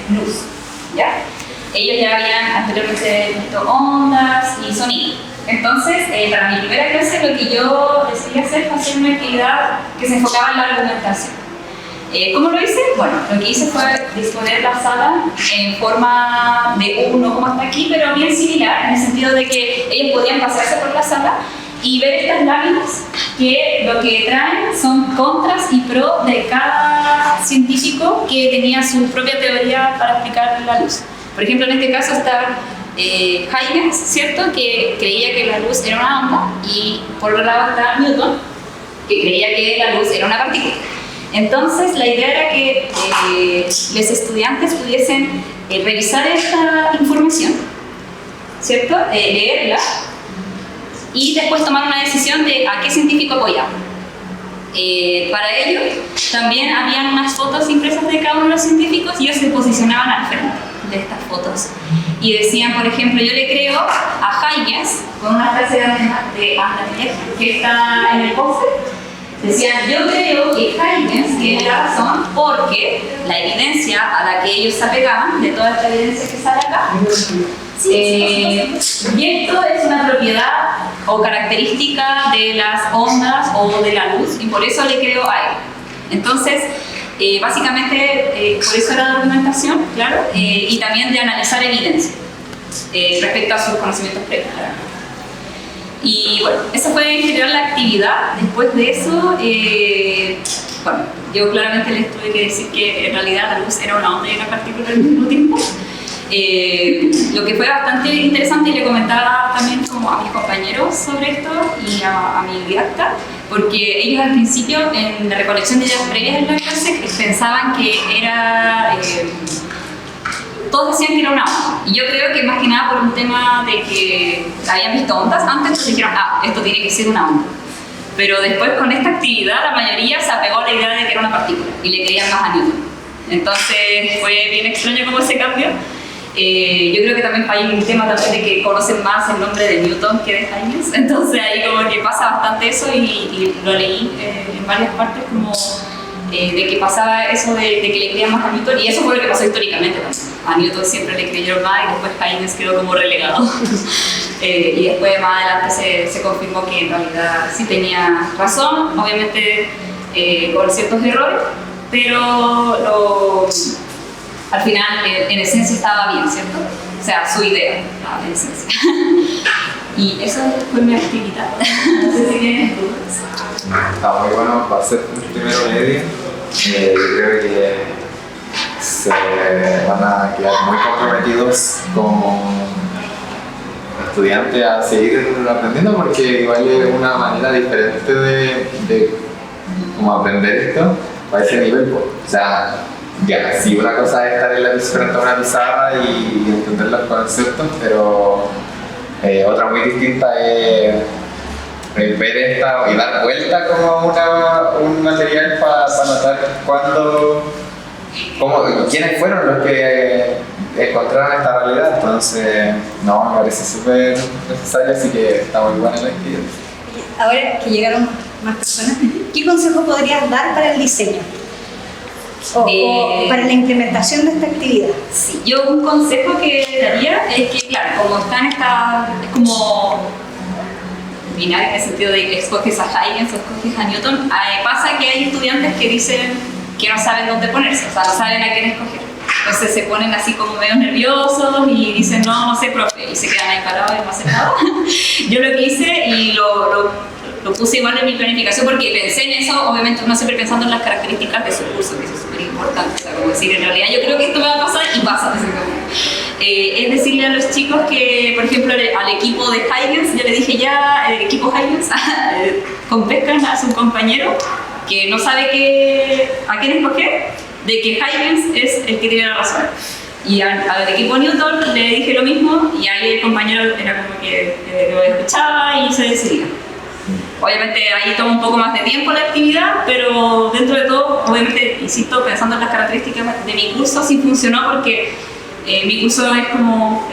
luz, ¿ya? Ellos ya habían anteriormente visto ondas y sonido. Entonces, para mi primera clase lo que yo decidí hacer fue hacer una actividad que se enfocaba en la argumentación. ¿Cómo lo hice? Bueno, lo que hice fue disponer la sala en forma de uno como hasta aquí, pero bien similar, en el sentido de que ellos podían pasarse por la sala y ver estas láminas que lo que traen son contras y pro de cada científico que tenía su propia teoría para explicar la luz. Por ejemplo, en este caso está Huygens, ¿cierto?, que creía que la luz era una onda, y por otro lado está Newton, que creía que la luz era una partícula. Entonces, la idea era que los estudiantes pudiesen revisar esta información, ¿cierto?, leerla, y después tomar una decisión de a qué científico apoyar. Para ello, también habían unas fotos impresas de cada uno de los científicos y ellos se posicionaban al frente de estas fotos. Y decían, por ejemplo, yo le creo a Huygens, con una frase de Anderlecht que está en el póster. Decían, yo creo que Huygens tiene la razón porque la evidencia a la que ellos se apegaban, de toda esta evidencia que sale acá, viento es una propiedad o característica de las ondas o de la luz, y por eso le creo a él. Entonces, básicamente, por eso era de argumentación, claro, y también de analizar evidencia respecto a sus conocimientos previos. Y bueno, esa fue en general la actividad. Después de eso, bueno, yo claramente les tuve que decir que en realidad la luz era una onda y una partícula al mismo tiempo. Lo que fue bastante interesante, y le comentaba también como a mis compañeros sobre esto y a mi didacta, porque ellos al principio en la recolección de ideas previas en la clase pensaban que era, todos decían que era una onda, y yo creo que más que nada por un tema de que habían visto ondas antes, entonces dijeron, esto tiene que ser una onda. Pero después con esta actividad la mayoría se apegó a la idea de que era una partícula y le creían más a Newton. Entonces fue bien extraño como ese cambio. Yo creo que también hay un tema también de que conocen más el nombre de Newton que de Huygens, entonces ahí como que pasa bastante eso, y lo leí en varias partes como de que pasaba eso de que le creían más a Newton, y eso fue lo que pasó históricamente también. A Newton siempre le creyeron más y después Huygens quedó como relegado. Y después más adelante se confirmó que en realidad sí tenía razón, obviamente con ciertos errores, pero al final en esencia estaba bien, ¿cierto? O sea, su idea estaba en esencia. Y esa fue mi actividad. No sé si tienes dudas. Está muy bueno, va a ser un primero medio. Yo creo que se van a quedar muy comprometidos como estudiantes a seguir aprendiendo, porque igual es una manera diferente de como aprender esto a ese nivel. O sea, ya, sí, una cosa es estar en la frente a una pizarra y entender los conceptos, pero otra muy distinta es ver esta y dar vuelta como un material para notar quiénes fueron los que encontraron esta realidad. Entonces, no, me parece súper necesario, así que está muy buena la actividad. Ahora que llegaron más personas, ¿qué consejo podrías dar para el diseño? O para la implementación de esta actividad. Sí, yo un consejo que daría es que, claro, como está en esta, es como binario en el sentido de que escoges a Huygens o escoges a Newton, pasa que hay estudiantes que dicen que no saben dónde ponerse, o sea, no saben a quién escoger. Entonces se ponen así como medio nerviosos y dicen, no sé, profe, y se quedan ahí parados y no hacen nada. Yo lo que hice, y lo puse igual en mi planificación, porque pensé en eso, obviamente uno siempre pensando en las características de su curso, que eso es súper importante, o sea, como decir, en realidad yo creo que esto me va a pasar, y pasa. Es decirle a los chicos que, por ejemplo, al equipo de Huygens, yo le dije ya, el equipo Huygens, convenzcan a su compañero que no sabe a quién escoger, de que Huygens es el que tiene la razón. Y al equipo Newton le dije lo mismo, y ahí el compañero era como que lo escuchaba y se decidía. Obviamente ahí toma un poco más de tiempo la actividad, pero dentro de todo, obviamente, insisto, pensando en las características de mi curso, sí funcionó, porque mi curso es como,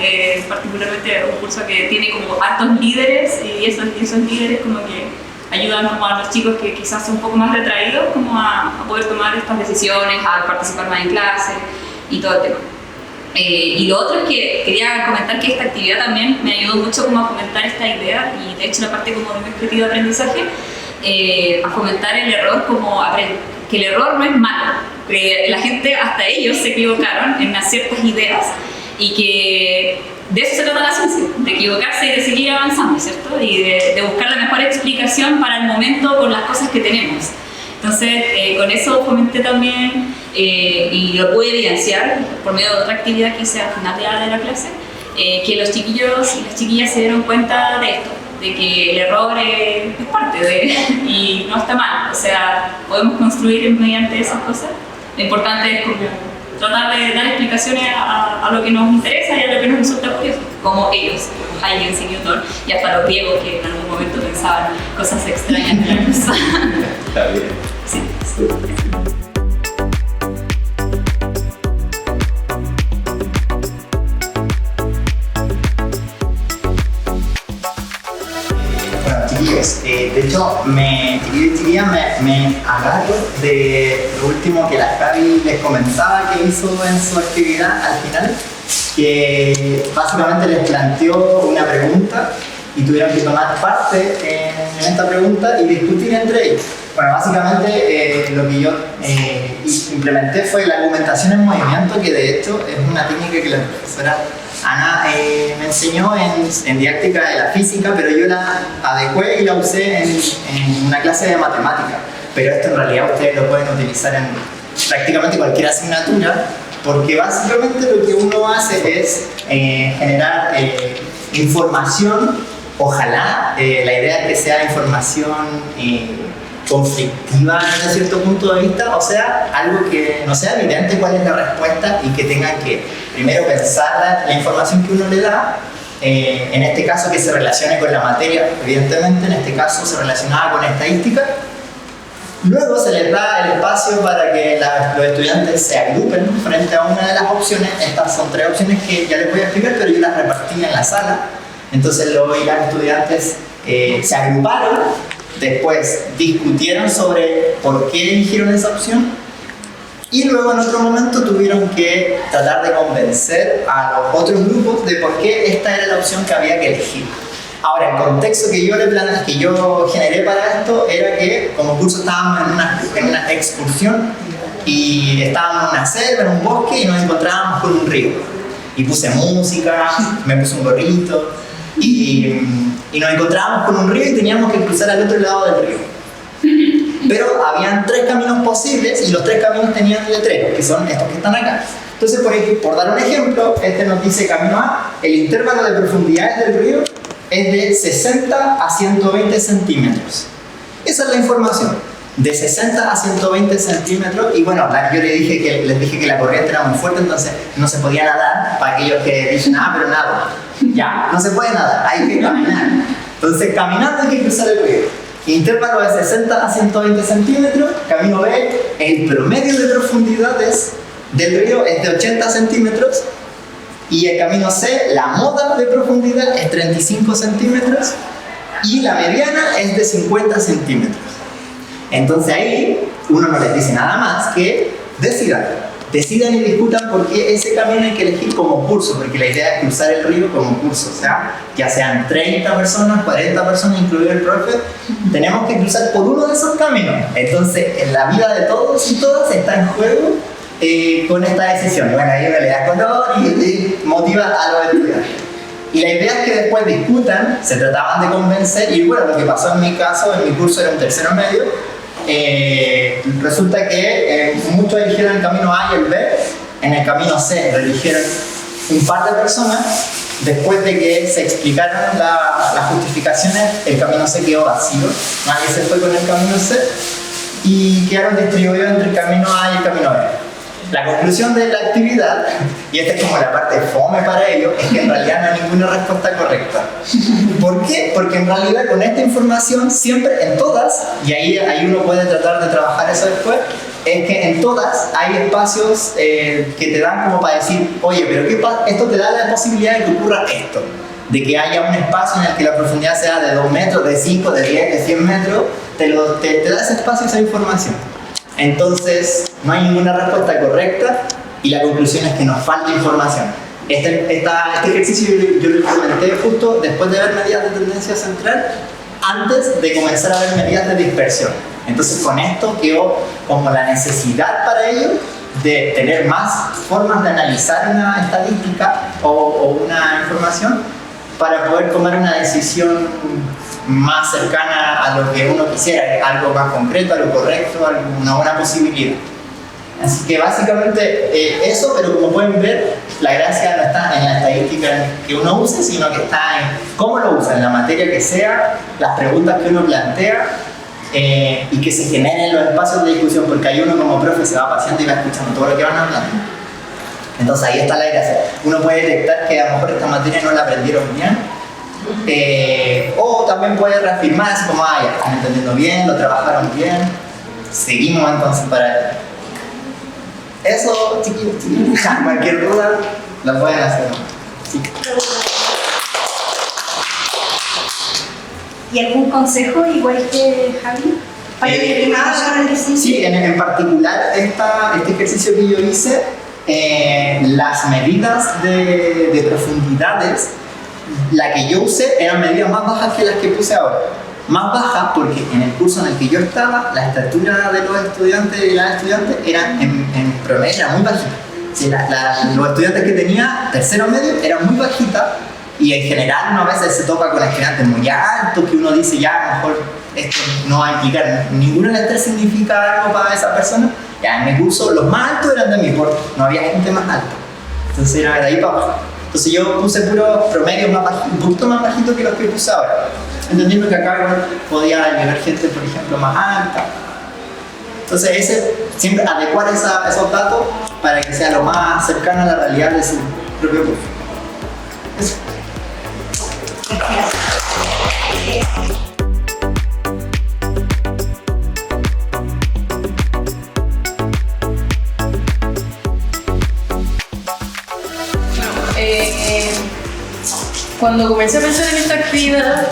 particularmente un curso que tiene como altos líderes, y esos líderes como que ayudan como a los chicos que quizás son un poco más retraídos como a poder tomar estas decisiones, a participar más en clase y todo el tema. Y lo otro es que quería comentar que esta actividad también me ayudó mucho como a fomentar esta idea, y de hecho la parte como de mi objetivo de aprendizaje, a fomentar el error como que el error no es malo, que la gente, hasta ellos se equivocaron en ciertas ideas, y que de eso se trata la ciencia, de equivocarse y de seguir avanzando, ¿cierto? Y de buscar la mejor explicación para el momento con las cosas que tenemos. Entonces, con eso fomenté también, y lo pude evidenciar por medio de otra actividad que hice al final de la clase, que los chiquillos y las chiquillas se dieron cuenta de esto, de que el error es parte de, y no está mal. O sea, podemos construir mediante esas cosas. Lo importante es como tratar de dar explicaciones a lo que nos interesa y a lo que nos resulta curioso, como ellos, Huygens y Newton, y hasta los griegos que en algún momento pensaban cosas extrañas de la luz. Está bien. Sí. Sí. Bueno, chiquillos, de hecho, me agarro de lo último que la Javi les comentaba que hizo en su actividad al final, que básicamente les planteó una pregunta y tuvieron que tomar parte en esta pregunta y discutir entre ellos. Bueno, básicamente lo que yo implementé fue la argumentación en movimiento, que de hecho es una técnica que la profesora Ana me enseñó en didáctica de la física, pero yo la adecué y la usé en una clase de matemática. Pero esto en realidad ustedes lo pueden utilizar en prácticamente cualquier asignatura, porque básicamente lo que uno hace es generar información, ojalá, la idea es que sea información conflictiva desde cierto punto de vista, o sea, algo que no sea evidente cuál es la respuesta y que tengan que primero pensar la información que uno le da, en este caso que se relacione con la materia, evidentemente en este caso se relacionaba con estadística. Luego se les da el espacio para que los estudiantes se agrupen frente a una de las opciones. Estas son 3 opciones que ya les voy a explicar, pero yo las repartí en la sala. Entonces luego los estudiantes se agruparon, después discutieron sobre por qué eligieron esa opción, y luego en otro momento tuvieron que tratar de convencer a los otros grupos de por qué esta era la opción que había que elegir. Ahora, el contexto que yo generé para esto era que como curso estábamos en una excursión y estábamos en una selva, en un bosque, y nos encontrábamos con un río. Y puse música, me puse un gorrito, y nos encontrábamos con un río y teníamos que cruzar al otro lado del río. Pero habían 3 caminos posibles y los 3 caminos tenían letreros, que son estos que están acá. Entonces, por dar un ejemplo, este nos dice camino A, el intervalo de profundidades del río es de 60 a 120 centímetros. Esa es la información, de 60 a 120 centímetros. Y bueno, yo les dije que la corriente era muy fuerte, entonces no se podía nadar. Para aquellos que dicen, pero nada, ya, no se puede nadar, hay que caminar. Entonces, caminando hay que cruzar el río. Intervalo de 60 a 120 centímetros. Camino B, el promedio de profundidades del río es de 80 centímetros. Y el camino C, la moda de profundidad es 35 centímetros. Y la mediana es de 50 centímetros. Entonces ahí uno no les dice nada más que decidan y discutan por qué ese camino hay que elegir como curso, porque la idea es cruzar el río como curso, o sea, ya sean 30 personas, 40 personas, incluido el profe, tenemos que cruzar por uno de esos caminos. Entonces, en la vida de todos y todas está en juego con esta decisión. Bueno, ahí uno le da color y motiva a los estudiantes. Y la idea es que después discutan, se trataban de convencer, y bueno, lo que pasó en mi caso, en mi curso era un tercero medio. Resulta que muchos eligieron el camino A y el B. En el camino C lo eligieron un par de personas. Después de que se explicaron las justificaciones, el camino C quedó vacío, nadie se fue con el camino C y quedaron distribuidos entre el camino A y el camino B. La conclusión de la actividad, y esta es como la parte fome para ellos, es que en realidad no hay ninguna respuesta correcta. ¿Por qué? Porque en realidad con esta información siempre, en todas, y ahí uno puede tratar de trabajar eso después, es que en todas hay espacios que te dan como para decir, oye, pero esto te da la posibilidad de que ocurra esto, de que haya un espacio en el que la profundidad sea de 2 metros, de 5, de 10, de 100 metros, te da ese espacio, esa información. Entonces, no hay ninguna respuesta correcta, y la conclusión es que nos falta información. Este ejercicio yo lo implementé justo después de ver medidas de tendencia central, antes de comenzar a ver medidas de dispersión. Entonces con esto quedó como la necesidad para ellos de tener más formas de analizar una estadística o una información para poder tomar una decisión más cercana a lo que uno quisiera, algo más concreto, algo correcto, una buena posibilidad. Así que básicamente eso, pero como pueden ver, la gracia no está en la estadística que uno use, sino que está en cómo lo usa, en la materia que sea, las preguntas que uno plantea y que se generen los espacios de discusión, porque ahí uno como profe se va paseando y va escuchando todo lo que van hablando. Entonces ahí está la gracia. Uno puede detectar que a lo mejor esta materia no la aprendieron bien, o también puede reafirmar así como, ya están entendiendo bien, lo trabajaron bien, seguimos entonces para eso, chiquillos, cualquier duda la pueden hacer. Sí. ¿Y algún consejo, igual que Javi? Para sí, en particular este ejercicio que yo hice, las medidas de profundidades, la que yo usé eran medidas más bajas que las que puse ahora. Más bajas porque en el curso en el que yo estaba, la estatura de los estudiantes y las estudiantes eran en promedio era muy bajita. Sí, los estudiantes que tenía, tercero medio, eran muy bajitas y en general uno a veces se topa con estudiantes muy altos que uno dice ya a lo mejor esto no va a implicar, ninguno de las tres significa algo para esa persona. Ya en mi curso los más altos eran de mi porte, no había gente más alta. Entonces era de ahí para abajo. Entonces yo puse puros promedios más bajitos, un poquito más bajitos que los que puse ahora. Entendiendo que acá igual podía llegar gente, por ejemplo, más alta. Entonces siempre adecuar esos datos para que sea lo más cercano a la realidad de su propio curso. Eso. Cuando comencé a pensar en esta actividad,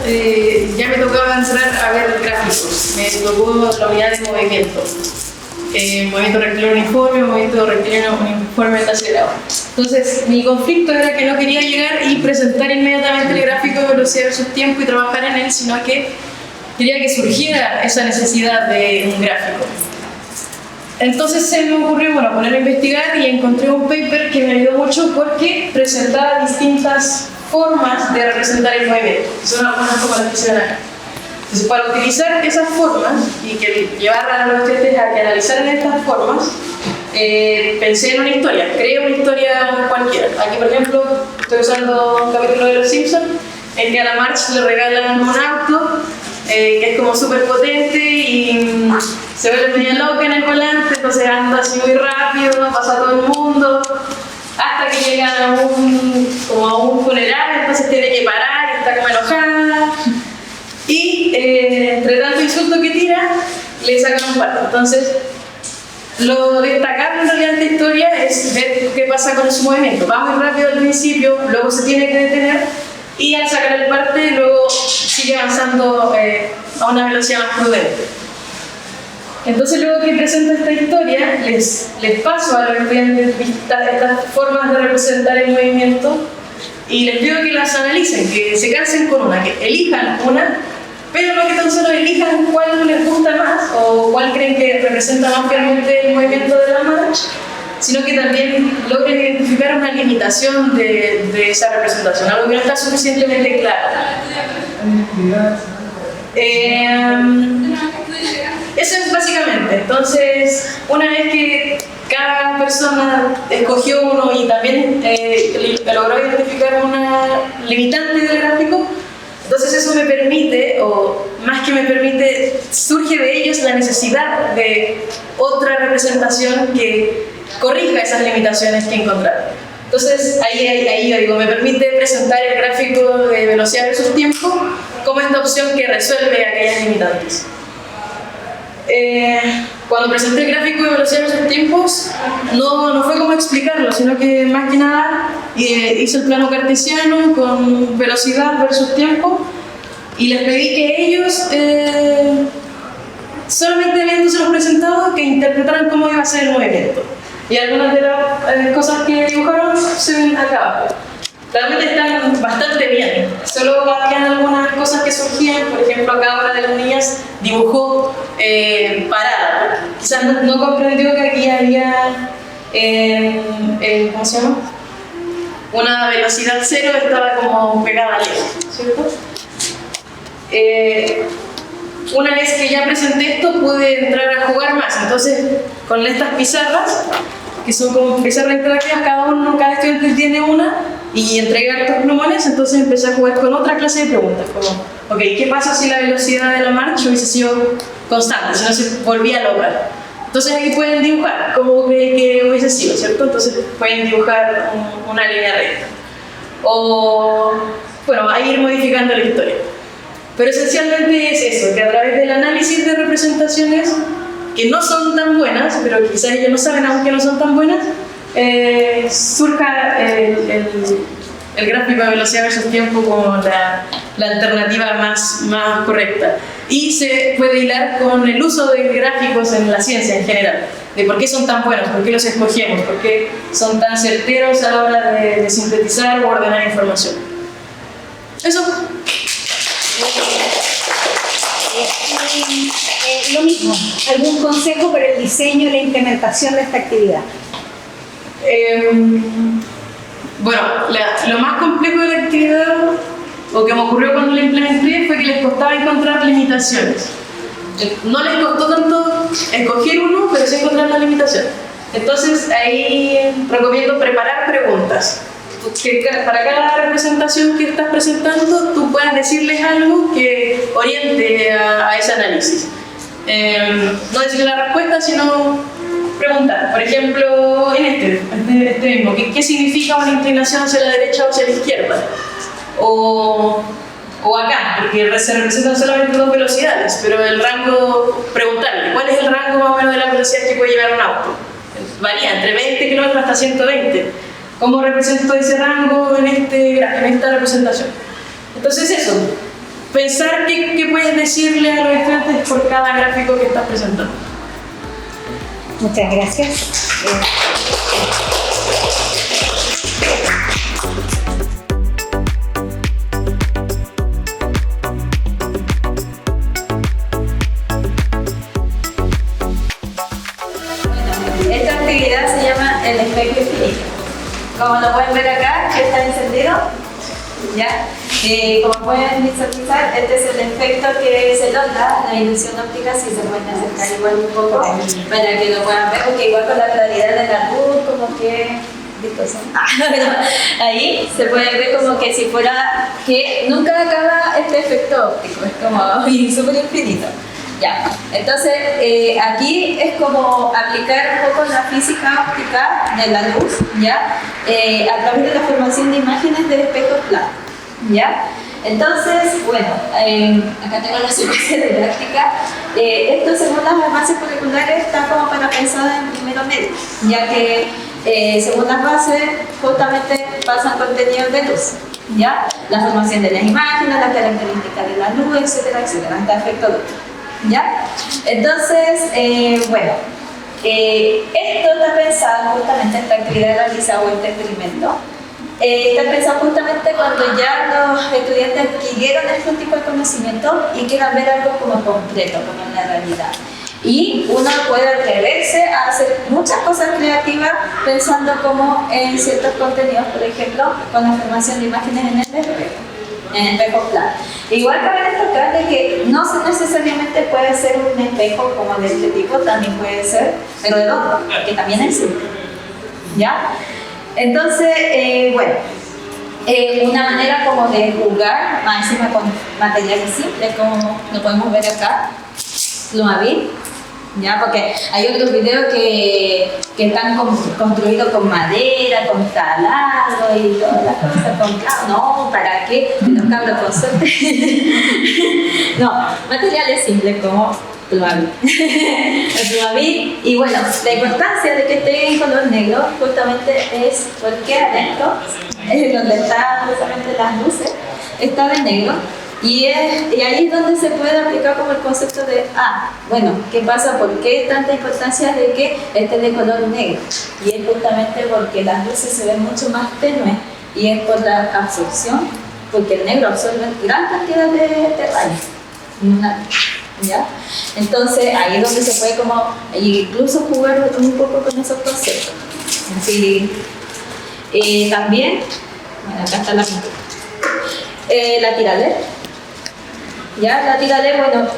ya me tocaba entrar a ver gráficos. Me tocó la unidad de movimiento. Movimiento rectilíneo uniforme, movimiento rectilíneo uniforme acelerado. Entonces, mi conflicto era que no quería llegar y presentar inmediatamente el gráfico de velocidad versus tiempo y trabajar en él, sino que quería que surgiera esa necesidad de un gráfico. Entonces se me ocurrió ponerme a investigar y encontré un paper que me ayudó mucho porque presentaba distintas formas de representar el movimiento, que son algunas como las que se ven acá. Entonces, para utilizar esas formas y que llevar a los estudiantes a que analizaran estas formas, pensé en una historia, creé una historia cualquiera. Aquí, por ejemplo, estoy usando un capítulo de Los Simpsons en que a la Marge le regalan un auto que es como súper potente y se ve media loca en el volante, entonces anda así muy rápido, pasa a todo el mundo, hasta que llega a un funeral, entonces tiene que parar y está como enojada. Y entre tanto insulto que tira, le sacan un parto. Entonces, lo destacable en realidad de esta historia es ver qué pasa con su movimiento. Va muy rápido al principio, luego se tiene que detener y al sacar el parte, luego sigue avanzando a una velocidad más prudente. Entonces, luego que presento esta historia, les paso a los estudiantes estas formas de representar el movimiento y les pido que las analicen, que se cansen con una, que elijan una, pero no que tan solo elijan cuál les gusta más o cuál creen que representa más fielmente el movimiento de la marcha, sino que también logren identificar una limitación de esa representación, algo que no está suficientemente claro. Eso es básicamente. Entonces, una vez que cada persona escogió uno y también logró identificar una limitante del gráfico, entonces eso me permite, o más que me permite, surge de ellos la necesidad de otra representación que corrija esas limitaciones que encontraron. Entonces ahí yo digo, me permite presentar el gráfico de velocidad versus tiempo como esta opción que resuelve aquellas limitantes. Cuando presenté el gráfico de velocidad versus tiempos, no fue como explicarlo, sino que más que nada hice el plano cartesiano con velocidad versus tiempo y les pedí que ellos, solamente habiéndoselo presentado, que interpretaran cómo iba a ser el movimiento. Y algunas de las cosas que dibujaron se ven acá abajo. Realmente están bastante bien, solo habían algunas cosas que surgían, por ejemplo acá una de las niñas dibujó parada, quizás no comprendió que aquí había, ¿cómo se llama? Una velocidad cero, estaba como pegada al eje, ¿cierto? Una vez que ya presenté esto pude entrar a jugar más, entonces con estas pizarras, que son como pizarras interactivas, cada estudiante tiene una, y entregar estos plumones, entonces empecé a jugar con otra clase de preguntas, como, ok, ¿qué pasa si la velocidad de la marcha hubiese sido constante, si no se volvía local? Entonces aquí pueden dibujar cómo creen que hubiese sido, ¿cierto? Entonces pueden dibujar una línea recta. O, bueno, a ir modificando la historia. Pero esencialmente es eso, que a través del análisis de representaciones que no son tan buenas, pero quizás ellos no saben aún que no son tan buenas, surja el gráfico de velocidad versus tiempo como la alternativa más correcta. Y se puede hilar con el uso de gráficos en la ciencia en general, de por qué son tan buenos, por qué los escogemos, por qué son tan certeros a la hora de sintetizar o ordenar información. Eso. Lo mismo, ¿algún consejo para el diseño y la implementación de esta actividad? Bueno, lo más complejo de la actividad, o que me ocurrió cuando la implementé, fue que les costaba encontrar limitaciones. No les costó tanto escoger uno, pero sí encontrar la limitación. Entonces ahí recomiendo preparar preguntas. Que para cada representación que estás presentando, tú puedas decirles algo que oriente a ese análisis. No decirle la respuesta, sino preguntar. Por ejemplo, en este mismo, ¿qué significa una inclinación hacia la derecha o hacia la izquierda? O acá, porque se representan solamente dos velocidades, pero el rango, preguntarle, ¿cuál es el rango más o menos de la velocidad que puede llevar un auto? Varía entre 20 km hasta 120. ¿Cómo represento ese rango en esta representación? Entonces eso, pensar qué puedes decirle a los estudiantes por cada gráfico que estás presentando. Muchas gracias. Esta actividad se llama el espejo infinito. Como lo pueden ver acá, que está encendido, ¿ya? Como pueden visualizar, este es el efecto que se logra, la ilusión óptica, si se pueden acercar igual un poco para que lo puedan ver, porque igual con la claridad de la luz, como que... pero ahí se puede ver como que si fuera que nunca acaba este efecto óptico, es como súper infinito. Ya, entonces aquí es como aplicar un poco la física óptica de la luz, ¿ya? A través de la formación de imágenes de espejos planos, ¿ya? Entonces, bueno, acá tengo la secuencia didáctica. Esto, según las bases curriculares, está como para pensar en primero medio, ya que según las bases, justamente pasan contenidos de luz, ¿ya? La formación de las imágenes, las características de la luz, etcétera, etcétera, hasta efecto de luz. ¿Ya? Entonces, bueno, esto está pensado justamente, esta actividad realizada o este experimento, está pensado justamente cuando ya los estudiantes adquirieron este tipo de conocimiento y quieran ver algo como concreto, como una realidad. Y uno puede atreverse a hacer muchas cosas creativas pensando como en ciertos contenidos, por ejemplo, con la formación de imágenes en el espejo. En espejo plano. Igual cabe destacar de que no necesariamente puede ser un espejo como de este tipo, también puede ser redondo, que también es simple. ¿Ya? Entonces, bueno, una manera como de jugar, más encima con materiales simples, como lo podemos ver acá, Plumavit. ¿Ya? Porque hay otros videos que están construidos con madera, con taladro y todas las cosas con clavo. No, ¿para qué? Los cabros con suerte. No, materiales simples como Plumavit. El Plumavit, y bueno, la importancia de que esté en color negro justamente es porque adentro, donde están justamente las luces, está de negro. Y ahí es donde se puede aplicar como el concepto de, bueno, ¿qué pasa? ¿Por qué tanta importancia de que esté de color negro? Y es justamente porque las luces se ven mucho más tenues y es por la absorción, porque el negro absorbe gran cantidad de rayos. ¿Ya? Entonces ahí es donde se puede como incluso jugar un poco con esos conceptos. Así, también, bueno, acá está la pintura. La tira LED. ¿Ya? La tira LED, bueno,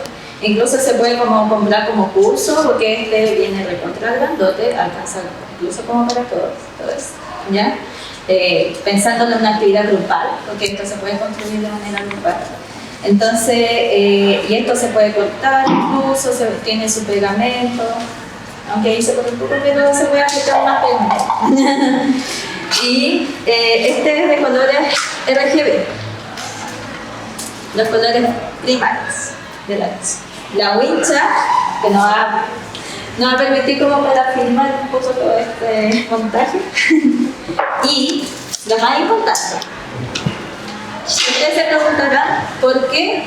incluso se puede como comprar como curso, porque este viene recontra grandote, alcanza incluso como para todo eso, ¿ya? Pensándolo en una actividad grupal, porque esto se puede construir de manera grupal. Entonces, y esto se puede cortar incluso, tiene su pegamento, aunque ahí se corta un poco, pero se puede aplicar más pegamento. Y este es de colores RGB, los colores primarios de la luz. La wincha, que nos va a permitir como para filmar un poco todo este montaje. Y lo más importante, ustedes se preguntarán por qué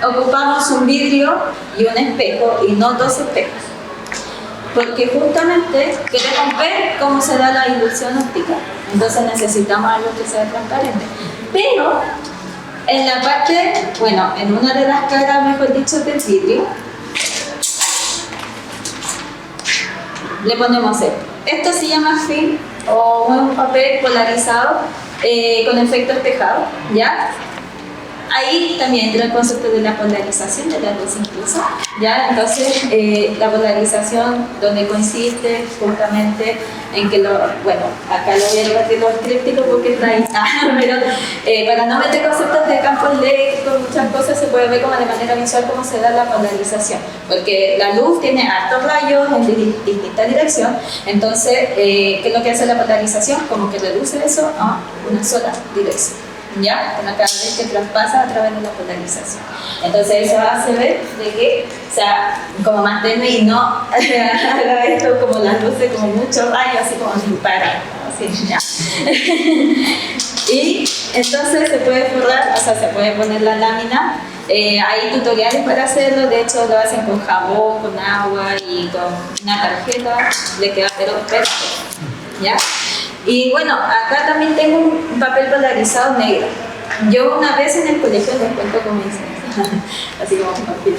ocupamos un vidrio y un espejo y no dos espejos. Porque justamente queremos ver cómo se da la ilusión óptica, entonces necesitamos algo que sea transparente. Pero en la parte, bueno, en una de las caras, mejor dicho, del vidrio, le ponemos esto. Esto se llama film o un papel polarizado con efecto espejado, ¿ya? Ahí también entra el concepto de la polarización de la luz incluso, ¿ya? Entonces, la polarización donde consiste justamente en que bueno, acá lo voy a repetir los crípticos porque está ahí, pero para no meter conceptos de campos eléctricos, muchas cosas se puede ver como de manera visual cómo se da la polarización, porque la luz tiene hartos rayos en distinta dirección, entonces, ¿qué es lo que hace la polarización? Como que reduce eso a una sola dirección. ¿Ya? Una cada vez que traspasa a través de la polarización. Entonces eso hace ver de que, o sea, como más tenue y no haga esto como las luces, como muchos rayos, así como disparan, así, ya. Y entonces se puede forrar, o sea, se puede poner la lámina. Hay tutoriales para hacerlo, de hecho lo hacen con jabón, con agua y con una tarjeta, le queda pero perfecto, ¿ya? Y bueno, acá también tengo un papel polarizado negro. Yo una vez en el colegio les cuento cómo hice, así como un papel.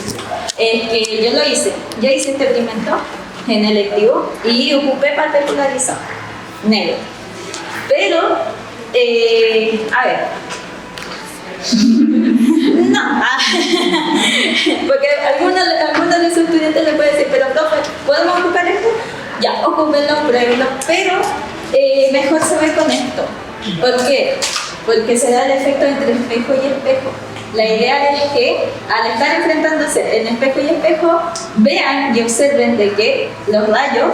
Que yo lo hice, yo hice este experimento en el electivo y ocupé papel polarizado negro. Pero, a ver, no, porque algunos de sus estudiantes le pueden decir, pero profe, ¿podemos ocupar esto? Ya, ocúpenlo, pruébenlo, pero mejor se ve con esto. ¿Por qué? Porque se da el efecto entre espejo y espejo. La idea es que al estar enfrentándose en espejo y espejo, vean y observen de que los rayos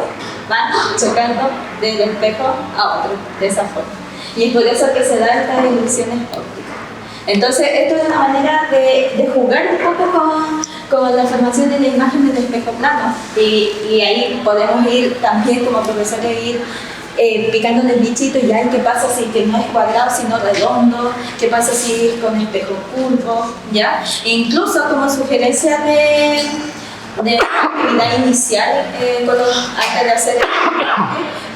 van chocando del espejo a otro, de esa forma. Y es por eso que se dan estas ilusiones ópticas. Entonces, esto es una manera de jugar un poco con la formación de la imagen del espejo plano. Y ahí podemos ir también como profesores, ir picándole el bichito y ya, ¿qué pasa si que no es cuadrado sino redondo? ¿Qué pasa si es con espejo curvo? ¿Ya? E incluso como sugerencia de actividad inicial, antes de hacer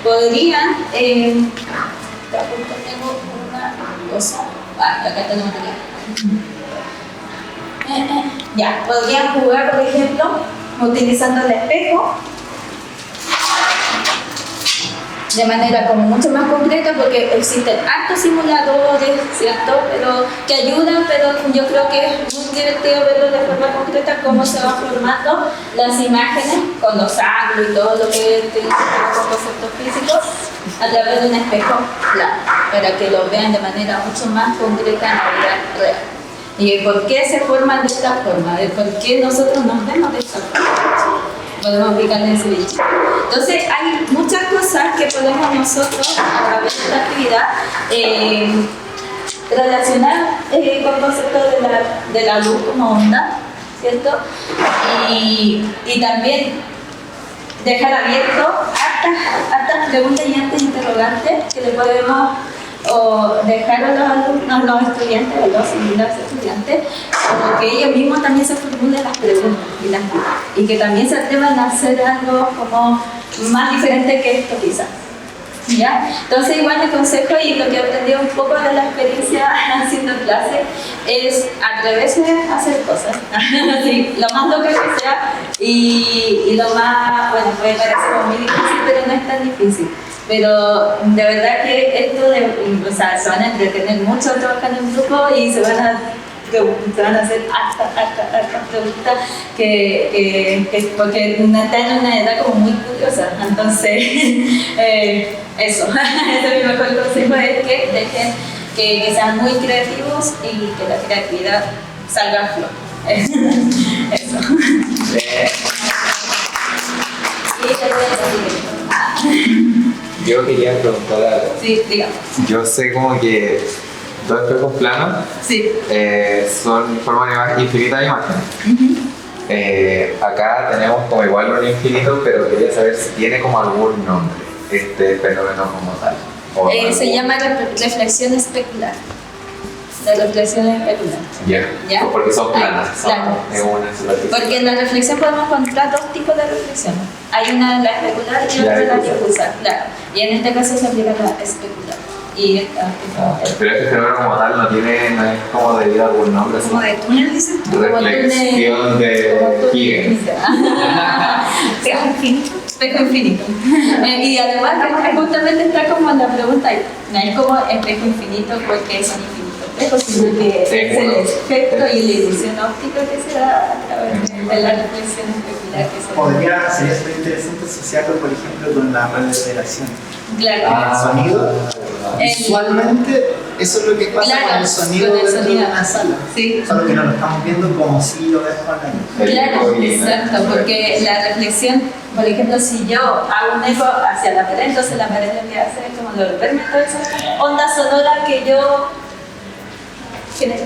podrían, tengo una cosa, acá tenemos ya, podrían jugar, por ejemplo, utilizando el espejo de manera como mucho más concreta, porque existen hartos simuladores, ¿cierto? Pero que ayudan, pero yo creo que es muy divertido verlo de forma concreta cómo se van formando las imágenes con los ángulos y todo lo que tiene que ver con conceptos físicos a través de un espejo plano, para que lo vean de manera mucho más concreta en la vida real. ¿Y por qué se forman de esta forma? ¿De por qué nosotros nos vemos de esta forma? Podemos aplicarle ese bicho. Entonces hay muchas cosas que podemos nosotros a través de esta actividad relacionar con el concepto de la luz como onda, ¿cierto? Y también dejar abierto hartas preguntas y hartas interrogantes que le podemos o dejar a los alumnos, los estudiantes, a los y las estudiantes, o que ellos mismos también se formulen las preguntas y que también se atrevan a hacer algo como más diferente que esto quizás. ¿Ya? Entonces igual mi consejo y lo que he aprendido un poco de la experiencia haciendo clase es atreverse a hacer cosas, sí, lo más loco que sea y lo más, bueno, puede parecer muy difícil pero no es tan difícil. Pero de verdad que esto o sea, se van a entretener mucho trabajando en grupo y se van a hacer hartas preguntas porque están en una edad como muy curiosa. Entonces, eso, ese es mi mejor consejo, es que dejen que sean muy creativos y que la creatividad salga a flor. Eso. Yo quería preguntar algo. Sí, digamos. Yo sé como que dos espejos planos Sí. forman infinitas imágenes. Acá tenemos como igual un infinito, pero quería saber si tiene como algún nombre este fenómeno como tal. Se llama reflexión especular. La reflexión especular. ¿Ya? Porque son planas. Claro. Es una superficie. Porque en la reflexión podemos encontrar dos tipos de reflexión. Hay una, la especular y otra la difusa. Claro. Y en este caso se aplica la especular. Y esta. Pero este fenómeno como tal no es como debido a algún nombre. Como de túnel, dices tú. Reflexión de Higgins. Espejo infinito. Espejo infinito. Y además justamente está como en la pregunta, no es como espejo infinito porque son infinitos espejos, sino que es el efecto y la ilusión óptica que se da a través de la reflexión especular. Sería súper interesante asociarlo, por ejemplo, con la reverberación. Claro. El sonido, visualmente, eso es lo que pasa Claro, con el sonido con el dentro sonido. de una sala. Sí. Solo que no lo estamos viendo como si lo ves con la luz. Claro, exacto, porque la reflexión, por ejemplo, si yo hago un eco hacia la pared, entonces la pared lo que hace es como devolverme toda esa onda sonora que yo genero.